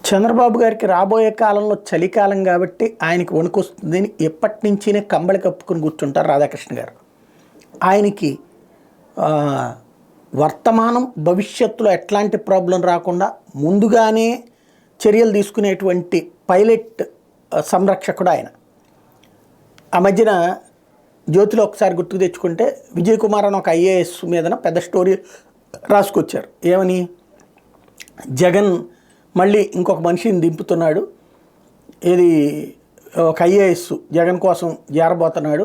చంద్రబాబు గారికి రాబోయే కాలంలో చలికాలం కాబట్టి ఆయనకి వణుకొస్తుందని ఎప్పటి నుంచినే కంబళి కప్పుకుని కూర్చుంటారు రాధాకృష్ణ గారు. ఆయనకి వర్తమానం భవిష్యత్తులో ఎట్లాంటి ప్రాబ్లం రాకుండా ముందుగానే చర్యలు తీసుకునేటువంటి పైలట్ సంరక్షకుడు ఆయన. ఆ మధ్యన జ్యోతిలో ఒకసారి గుర్తుకు తెచ్చుకుంటే విజయ్ కుమార్ అని ఒక ఐఏఎస్ మీదన పెద్ద స్టోరీ రాసుకొచ్చారు. ఏమని, జగన్ మళ్ళీ ఇంకొక మనిషిని దింపుతున్నాడు, ఇది ఒక ఐఏఎస్ జగన్ కోసం జారబోతున్నాడు,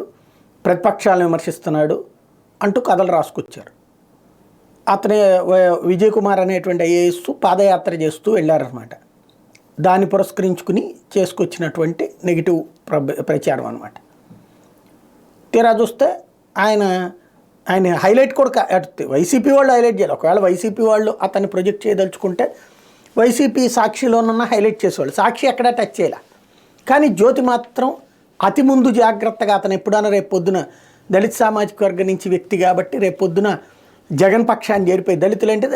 ప్రతిపక్షాలను విమర్శిస్తున్నాడు అంటూ కథలు రాసుకొచ్చారు. అతనే విజయ్ కుమార్ అనేటువంటి ఐఏఎస్ పాదయాత్ర చేస్తూ వెళ్ళారనమాట. దాన్ని పురస్కరించుకుని చేసుకొచ్చినటువంటి నెగిటివ్ ప్రచారం అనమాట. తీరా చూస్తే ఆయన హైలైట్ కూడా వైసీపీ వాళ్ళు హైలైట్ చేయాలి. ఒకవేళ వైసీపీ వాళ్ళు అతన్ని ప్రొజెక్ట్ చేయదలుచుకుంటే వైసీపీ సాక్షిలోనన్నా హైలైట్ చేసేవాళ్ళు. సాక్షి ఎక్కడా టచ్ చేయాలి. కానీ జ్యోతి మాత్రం అతి ముందు జాగ్రత్తగా అతను ఎప్పుడైనా రేపు పొద్దున దళిత సామాజిక వర్గం నుంచి వ్యక్తి కాబట్టి రేపు పొద్దున జగన్ పక్షాన్ని చేరిపోయి దళితులు అంటే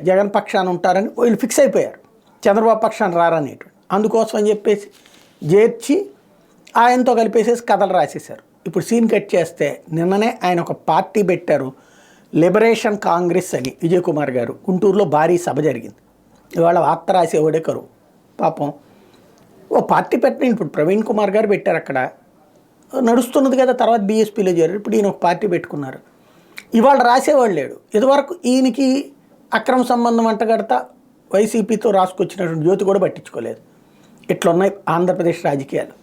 జగన్ పక్షాన్ని ఉంటారని వీళ్ళు ఫిక్స్ అయిపోయారు, చంద్రబాబు పక్షాన్ని రారనేటువంటి. అందుకోసం అని చెప్పేసి చేర్చి ఆయనతో కలిపేసేసి కథలు రాసేశారు. ఇప్పుడు సీన్ కట్ చేస్తే నిన్ననే ఆయన ఒక పార్టీ పెట్టారు, లిబరేషన్ కాంగ్రెస్ అని. విజయ్ కుమార్ గారు గుంటూరులో భారీ సభ జరిగింది. ఇవాళ వార్త రాసేవాడే కరువు. పాపం ఓ పార్టీ పెట్టిన ఇప్పుడు ప్రవీణ్ కుమార్ గారు పెట్టారు, అక్కడ నడుస్తున్నది కదా. తర్వాత బీఎస్పీలో చేరారు, ఇప్పుడు ఈయన ఒక పార్టీ పెట్టుకున్నారు. ఇవాళ రాసేవాళ్ళు లేడు. ఇదివరకు ఈయనకి అక్రమ సంబంధం అంటగడతా వైసీపీతో రాసుకొచ్చినటువంటి జ్యోతి కూడా పట్టించుకోలేదు. ఇట్లున్నాయి ఆంధ్రప్రదేశ్ రాజకీయాలు.